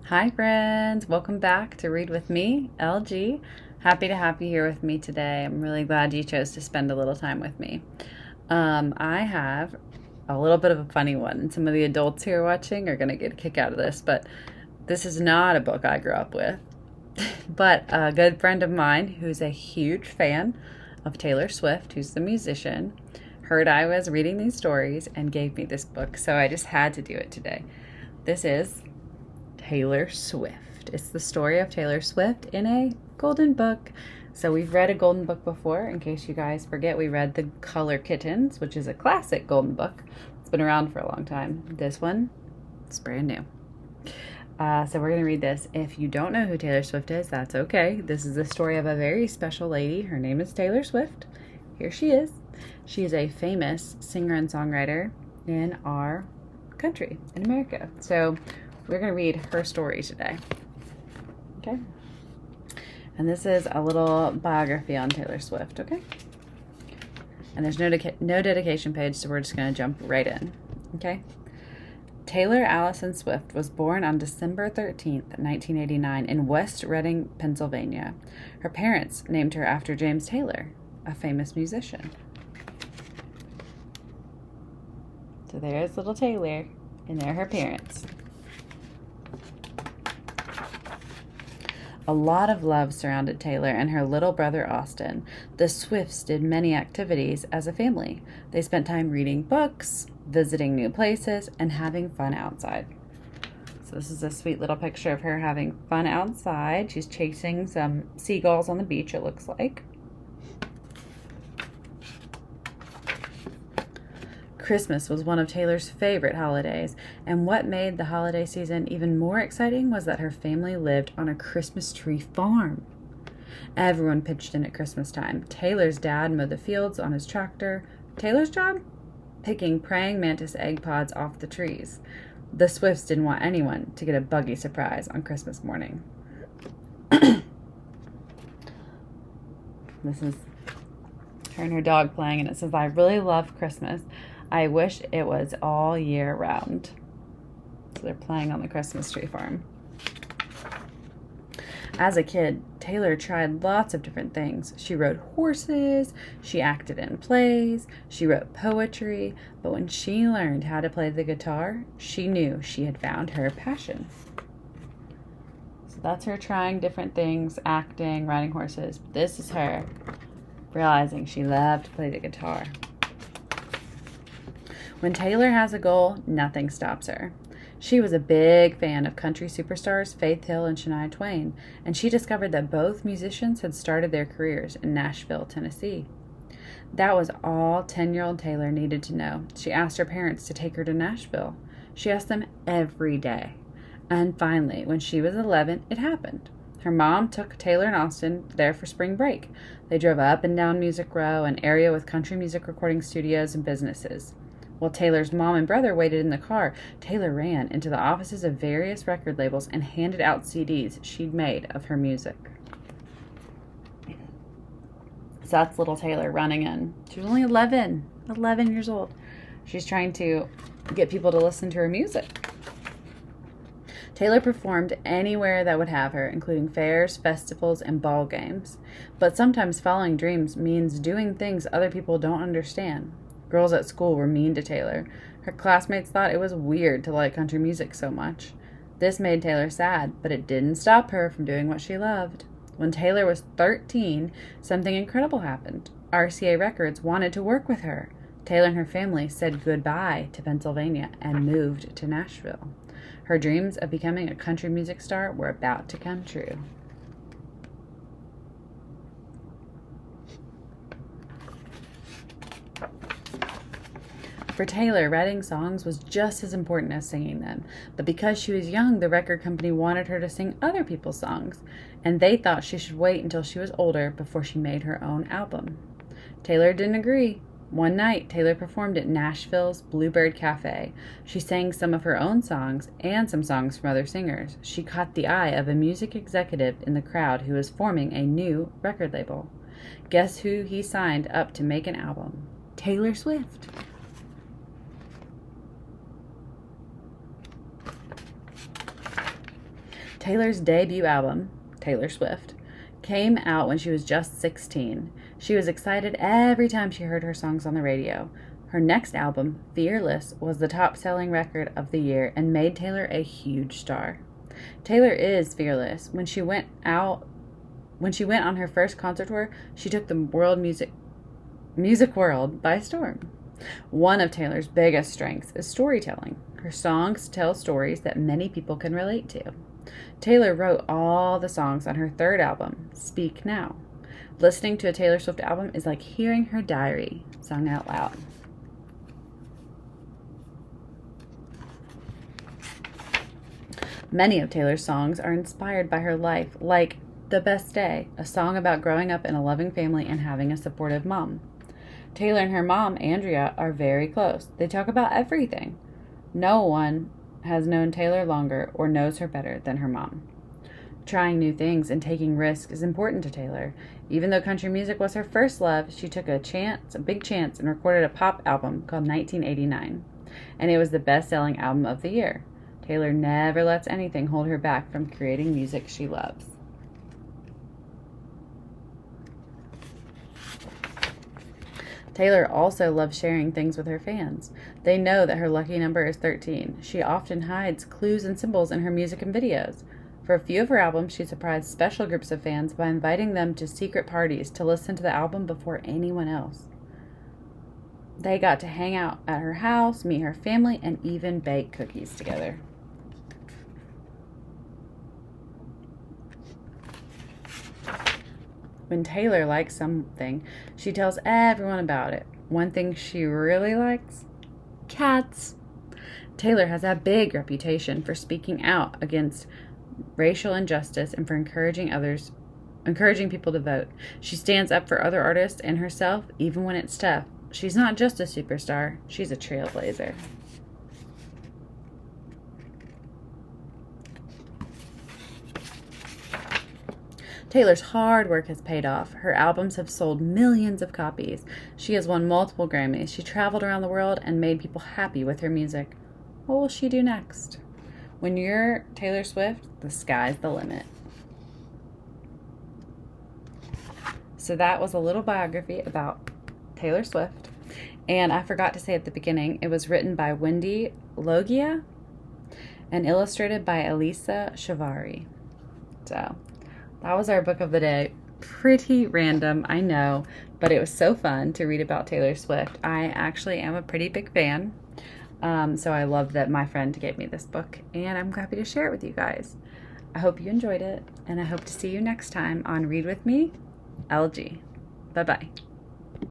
Hi friends, welcome back to Read With Me, LG. Happy to have you here with me today. I'm really glad you chose to spend a little time with me. I have a little bit of a funny one, and some of the adults who are watching are going to get a kick out of this, but this is not a book I grew up with. But a good friend of mine who's a huge fan of Taylor Swift, who's the musician, heard I was reading these stories and gave me this book, so I just had to do it today. This is Taylor Swift. It's the story of Taylor Swift in a golden book. So we've read a golden book before. In case you guys forget, we read The Color Kittens, which is a classic golden book. It's been around for a long time. This one, it's brand new. So we're going to read this. If you don't know who Taylor Swift is, that's okay. This is the story of a very special lady. Her name is Taylor Swift. Here she is. She is a famous singer and songwriter in our country, in America. So we're going to read her story today. Okay? And this is a little biography on Taylor Swift, okay? And there's no dedication page, so we're just going to jump right in, okay? Taylor Allison Swift was born on December 13th, 1989 in West Reading, Pennsylvania. Her parents named her after James Taylor, a famous musician. So there's little Taylor, and there are her parents. A lot of love surrounded Taylor and her little brother Austin. The Swifts did many activities as a family. They spent time reading books, visiting new places, and having fun outside. So this is a sweet little picture of her having fun outside. She's chasing some seagulls on the beach, it looks like. Christmas was one of Taylor's favorite holidays, and what made the holiday season even more exciting was that her family lived on a Christmas tree farm. Everyone pitched in at Christmas time. Taylor's dad mowed the fields on his tractor. Taylor's job? Picking praying mantis egg pods off the trees. The Swifts didn't want anyone to get a buggy surprise on Christmas morning. This is her and her dog playing, and it says, "I really love Christmas. I wish it was all year round." So they're playing on the Christmas tree farm. As a kid, Taylor tried lots of different things. She rode horses, she acted in plays, she wrote poetry, but when she learned how to play the guitar, she knew she had found her passion. So that's her trying different things, acting, riding horses. This is her realizing she loved to play the guitar. When Taylor has a goal, nothing stops her. She was a big fan of country superstars Faith Hill and Shania Twain, and she discovered that both musicians had started their careers in Nashville, Tennessee. That was all 10-year-old Taylor needed to know. She asked her parents to take her to Nashville. She asked them every day. And finally, when she was 11, it happened. Her mom took Taylor and Austin there for spring break. They drove up and down Music Row, an area with country music recording studios and businesses. While Taylor's mom and brother waited in the car, Taylor ran into the offices of various record labels and handed out CDs she'd made of her music. So that's little Taylor running in. She was only 11 years old. She's trying to get people to listen to her music. Taylor performed anywhere that would have her, including fairs, festivals, and ball games. But sometimes following dreams means doing things other people don't understand. Girls at school were mean to Taylor. Her classmates thought it was weird to like country music so much. This made Taylor sad, but it didn't stop her from doing what she loved. When Taylor was 13, something incredible happened. RCA Records wanted to work with her. Taylor and her family said goodbye to Pennsylvania and moved to Nashville. Her dreams of becoming a country music star were about to come true. For Taylor, writing songs was just as important as singing them, but because she was young, the record company wanted her to sing other people's songs, and they thought she should wait until she was older before she made her own album. Taylor didn't agree. One night, Taylor performed at Nashville's Bluebird Cafe. She sang some of her own songs and some songs from other singers. She caught the eye of a music executive in the crowd who was forming a new record label. Guess who he signed up to make an album? Taylor Swift. Taylor's debut album, Taylor Swift, came out when she was just 16. She was excited every time she heard her songs on the radio. Her next album, Fearless, was the top-selling record of the year and made Taylor a huge star. Taylor is fearless. When she went on her first concert tour, she took the music world by storm. One of Taylor's biggest strengths is storytelling. Her songs tell stories that many people can relate to. Taylor wrote all the songs on her third album, Speak Now. Listening to a Taylor Swift album is like hearing her diary sung out loud. Many of Taylor's songs are inspired by her life, like The Best Day, a song about growing up in a loving family and having a supportive mom. Taylor and her mom, Andrea, are very close. They talk about everything. No one has known Taylor longer or knows her better than her mom. Trying new things and taking risks is important to Taylor. Even though country music was her first love, she took a big chance, and recorded a pop album called 1989. And it was the best-selling album of the year. Taylor never lets anything hold her back from creating music she loves. Taylor also loves sharing things with her fans. They know that her lucky number is 13. She often hides clues and symbols in her music and videos. For a few of her albums, she surprised special groups of fans by inviting them to secret parties to listen to the album before anyone else. They got to hang out at her house, meet her family, and even bake cookies together. When Taylor likes something, she tells everyone about it. One thing she really likes? Cats. Taylor has a big reputation for speaking out against racial injustice and for encouraging people to vote. She stands up for other artists and herself, even when it's tough. She's not just a superstar, she's a trailblazer. Taylor's hard work has paid off. Her albums have sold millions of copies. She has won multiple Grammys. She traveled around the world and made people happy with her music. What will she do next? When you're Taylor Swift, the sky's the limit. So that was a little biography about Taylor Swift. And I forgot to say at the beginning, it was written by Wendy, Loggia, and illustrated by Elisa Chavari. So that was our book of the day. Pretty random, I know, but it was so fun to read about Taylor Swift. I actually am a pretty big fan, so I love that my friend gave me this book, and I'm happy to share it with you guys. I hope you enjoyed it, and I hope to see you next time on Read With Me, LG. Bye-bye.